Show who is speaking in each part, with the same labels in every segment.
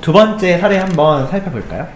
Speaker 1: 두 번째 사례 한번 살펴볼까요?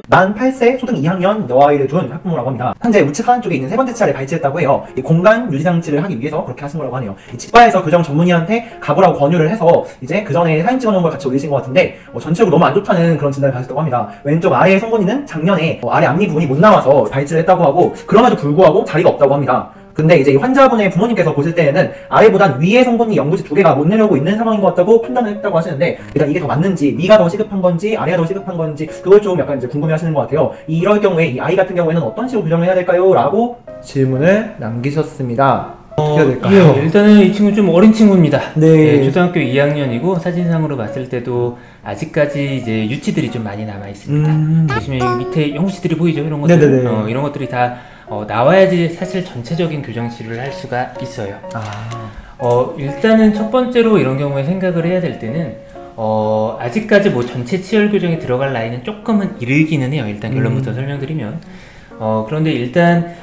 Speaker 1: 만 8세 초등 2학년 여아이를 둔 학부모라고 합니다. 현재 우측 하단 쪽에 있는 세 번째 치아를 발치했다고 해요. 이 공간 유지장치를 하기 위해서 그렇게 하신 거라고 하네요. 치과에서 교정 전문의한테 가보라고 권유를 해서 이제 그 전에 사진 찍어놓은 걸 같이 올리신 것 같은데 전체적으로 너무 안 좋다는 그런 진단을 받으셨다고 합니다. 왼쪽 아래의 송곳니는 작년에 아래 앞니 부분이 못 나와서 발치를 했다고 하고 그럼에도 불구하고 자리가 없다고 합니다. 근데 이제 이 환자분의 부모님께서 보실 때에는 아래보단 위에 송곳니 연구치 두 개가 못 내려오고 있는 상황인 것 같다고 판단을 했다고 하시는데 일단 이게 더 맞는지 위가 더 시급한 건지 아래가 더 시급한 건지 그걸 좀 약간 이제 궁금해 하시는 것 같아요. 이럴 경우에 이 아이 같은 경우에는 어떤 식으로 교정을 해야 될까요? 라고 질문을 남기셨습니다. 어떻게 해야 될까요?
Speaker 2: 예, 일단은 이 친구 좀 어린 친구입니다.
Speaker 1: 네.
Speaker 2: 예, 초등학교 2학년이고 사진상으로 봤을 때도 아직까지 이제 유치들이 좀 많이 남아 있습니다. 보시면 여기 밑에 연구치들이 보이죠? 이런 것들.
Speaker 1: 네네네.
Speaker 2: 이런 것들이 다 나와야지 사실 전체적인 교정 치료를 할 수가 있어요. 일단은 첫 번째로 이런 경우에 생각을 해야 될 때는 아직까지 뭐 전체 치열 교정에 들어갈 나이는 조금은 이르기는 해요. 일단 결론부터 설명드리면 그런데 일단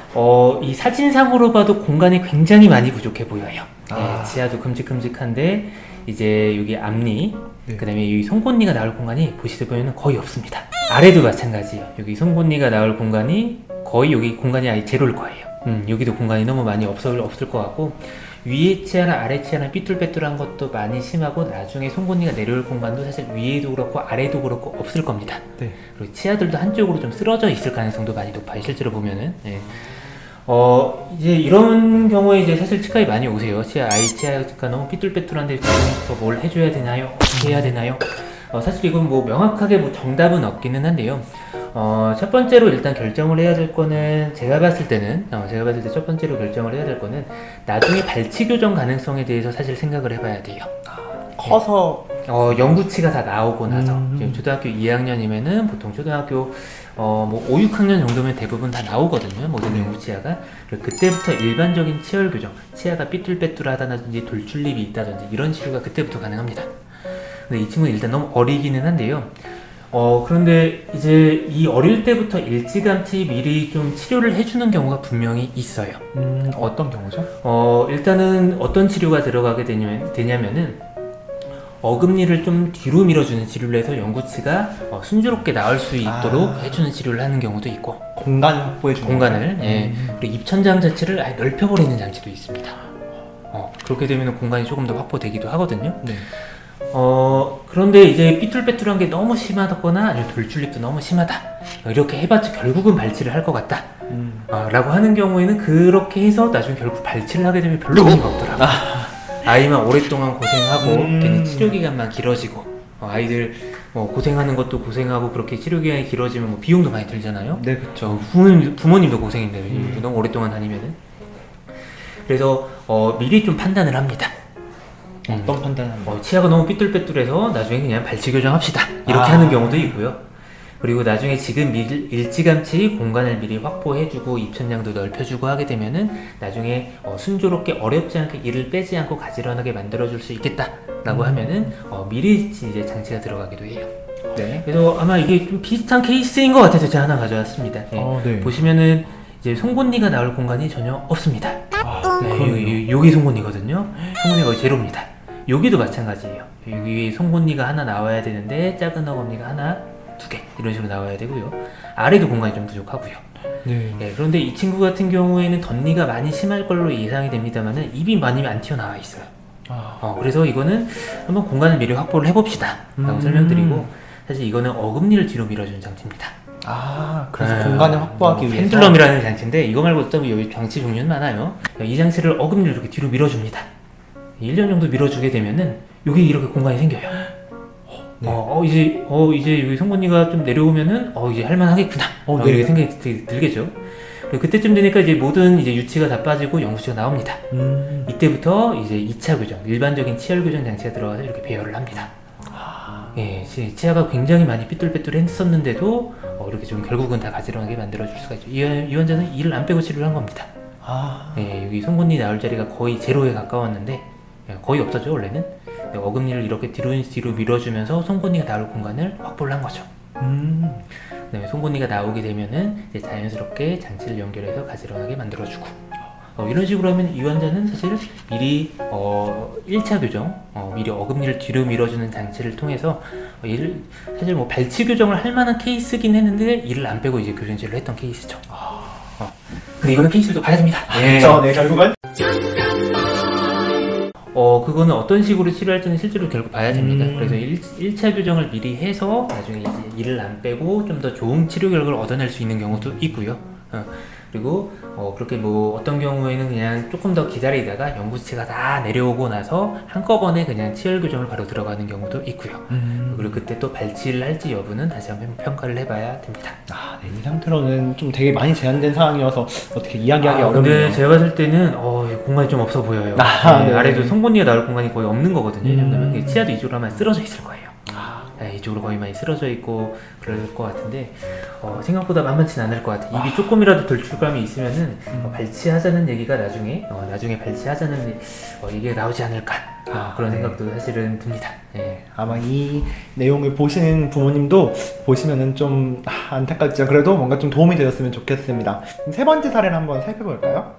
Speaker 2: 이 사진상으로 봐도 공간이 굉장히 많이 부족해 보여요. 네, 치아도 큼직큼직한데 이제 여기 앞니 그 다음에 이 송곳니가 나올 공간이 보시다 보면 거의 없습니다. 아래도 마찬가지예요. 여기 송곳니가 나올 공간이 거의 여기 공간이 아예 제로일 거예요. 여기도 공간이 너무 많이 없을 것 같고 위에 치아랑 아래 치아랑 삐뚤빼뚤한 것도 많이 심하고 나중에 송곳니가 내려올 공간도 사실 위에도 그렇고 아래도 그렇고 없을 겁니다. 네. 그리고 치아들도 한쪽으로 좀 쓰러져 있을 가능성도 많이 높아요. 실제로 보면은. 네. 이제 이런 경우에 이제 사실 치과에 많이 오세요. 아이 치아가 너무 삐뚤빼뚤한데 지금부터 뭘 해줘야 되나요? 어떻게 해야 되나요? 사실 이건 뭐 명확하게 뭐 정답은 없기는 한데요. 첫 번째로 일단 결정을 해야 될 거는 제가 봤을 때 첫 번째로 결정을 해야 될 거는 나중에 발치 교정 가능성에 대해서 사실 생각을 해봐야 돼요.
Speaker 1: 커서
Speaker 2: 연구치가 다 나오고 나서 지금 초등학교 2학년이면은 보통 초등학교 뭐 5, 6학년 정도면 대부분 다 나오거든요. 모든 연구치아가. 그때부터 일반적인 치열 교정, 치아가 삐뚤빼뚤하다든지 돌출립이 있다든지 이런 치료가 그때부터 가능합니다. 근데 이 친구는 일단 너무 어리기는 한데요. 그런데 이제 이 어릴 때부터 일찌감치 미리 좀 치료를 해주는 경우가 분명히 있어요.
Speaker 1: 어떤 경우죠?
Speaker 2: 일단은 어떤 치료가 들어가게 되냐면은 어금니를 좀 뒤로 밀어주는 치료를 해서 연구치가 순조롭게 나올 수 있도록 해주는 치료를 하는 경우도 있고
Speaker 1: 공간을 확보해주는
Speaker 2: 공간을 그리고 입천장 자체를 아예 넓혀버리는 장치도 있습니다. 그렇게 되면 공간이 조금 더 확보되기도 하거든요. 네. 그런데 이제 삐뚤빼뚤한 게 너무 심하거나 아니면 돌출립도 너무 심하다 이렇게 해봤자 결국은 발치를 할 것 같다 라고 하는 경우에는 그렇게 해서 나중에 결국 발치를 하게 되면 별로 의미가 없더라고. 아이만 오랫동안 고생하고 괜히 치료기간만 길어지고 아이들 고생하는 것도 고생하고 그렇게 치료기간이 길어지면 뭐 비용도 많이 들잖아요. 네, 그렇죠. 부모님도 고생인데 너무 오랫동안 다니면은. 그래서 미리 좀 판단을 합니다.
Speaker 1: 어떤 판단을 합니까?
Speaker 2: 치아가 너무 삐뚤빼뚤해서 나중에 그냥 발치 교정합시다 이렇게 하는 경우도 있고요. 그리고 나중에 지금 일찌감치 공간을 미리 확보해주고 입천장도 넓혀주고 하게 되면은 나중에 순조롭게 어렵지 않게 이를 빼지 않고 가지런하게 만들어줄 수 있겠다 라고 하면은 미리 이제 장치가 들어가기도 해요. 네. 그래서 아마 이게 좀 비슷한 케이스인 것 같아서 제가 하나 가져왔습니다. 네. 네. 보시면은 이제 송곳니가 나올 공간이 전혀 없습니다. 여기 송곳니거든요. 송곳니가 거의 제로입니다. 여기도 마찬가지예요. 여기 송곳니가 하나 나와야 되는데 작은 어금니가 하나, 두 개 이런 식으로 나와야 되고요. 아래도 공간이 좀 부족하고요. 네, 그런데 이 친구 같은 경우에는 덧니가 많이 심할 걸로 예상이 됩니다만은 입이 많이 안 튀어나와 있어요. 그래서 이거는 한번 공간을 미리 확보를 해봅시다 라고 설명드리고 사실 이거는 어금니를 뒤로 밀어주는 장치입니다.
Speaker 1: 그래서 공간을 확보하기 위해서
Speaker 2: 펜듈럼이라는 장치인데 이거 말고 또 여기 장치 종류는 많아요. 이 장치를 어금니를 이렇게 뒤로 밀어줍니다. 1년 정도 밀어주게 되면은 여기 이렇게 공간이 생겨요. 이제 여기 송곳니가 좀 내려오면은 이제 할만하겠구나. 이렇게 생각이 들겠죠. 그리고 그때쯤 되니까 이제 모든 이제 유치가 다 빠지고 연구치가 나옵니다. 이때부터 이제 2차 교정, 일반적인 치열 교정 장치가 들어가서 이렇게 배열을 합니다. 치아가 굉장히 많이 삐뚤빼뚤했었는데도 이렇게 좀 결국은 다 가지런하게 만들어줄 수가 있죠. 이 환자는 이를 안 빼고 치료를 한 겁니다. 여기 송곳니 나올 자리가 거의 제로에 가까웠는데 거의 없었죠 원래는. 어금니를 이렇게 뒤로 밀어주면서 송곳니가 나올 공간을 확보를 한 거죠. 그다음에 송곳니가 나오게 되면은 이제 자연스럽게 장치를 연결해서 가지런하게 만들어주고 이런 식으로 하면 이 환자는 사실 미리 1차 교정, 미리 어금니를 뒤로 밀어주는 장치를 통해서 이를 사실 뭐 발치 교정을 할 만한 케이스긴 했는데 이를 안 빼고 이제 교정치를 했던 케이스죠. 근데 이거는 케이스도 봐야 됩니다.
Speaker 1: 그렇죠. 네, 결국은
Speaker 2: 그거는 어떤 식으로 치료할지는 실제로 결국 봐야 됩니다. 그래서 1차 교정을 미리 해서 나중에 이제 이를 안 빼고 좀 더 좋은 치료 결과를 얻어낼 수 있는 경우도 있고요. 그리고 그렇게 뭐 어떤 경우에는 그냥 조금 더 기다리다가 연구치가 다 내려오고 나서 한꺼번에 그냥 치열 교정을 바로 들어가는 경우도 있고요. 그리고 그때 또 발치를 할지 여부는 다시 한번 평가를 해봐야 됩니다.
Speaker 1: 네, 이 상태로는 좀 되게 많이 제한된 상황이어서 어떻게 이야기하기 어렵네요.
Speaker 2: 근데 제가 봤을 때는 공간이 좀 없어 보여요.
Speaker 1: 네.
Speaker 2: 아래도 송곳니가 나올 공간이 거의 없는 거거든요. 이 정도면 치아도 이쪽으로 아마 쓰러져 있을 거예요. 이쪽으로 거의 많이 쓰러져 있고 그럴 것 같은데 생각보다 만만치 않을 것 같아요. 입이 조금이라도 돌출감이 있으면은 발치하자는 얘기가 나중에 발치하자는 얘기가 나오지 않을까 그런 생각도 사실은 듭니다.
Speaker 1: 아마 이 내용을 보시는 부모님도 보시면은 좀 안타깝지만 그래도 뭔가 좀 도움이 되었으면 좋겠습니다. 세 번째 사례를 한번 살펴볼까요?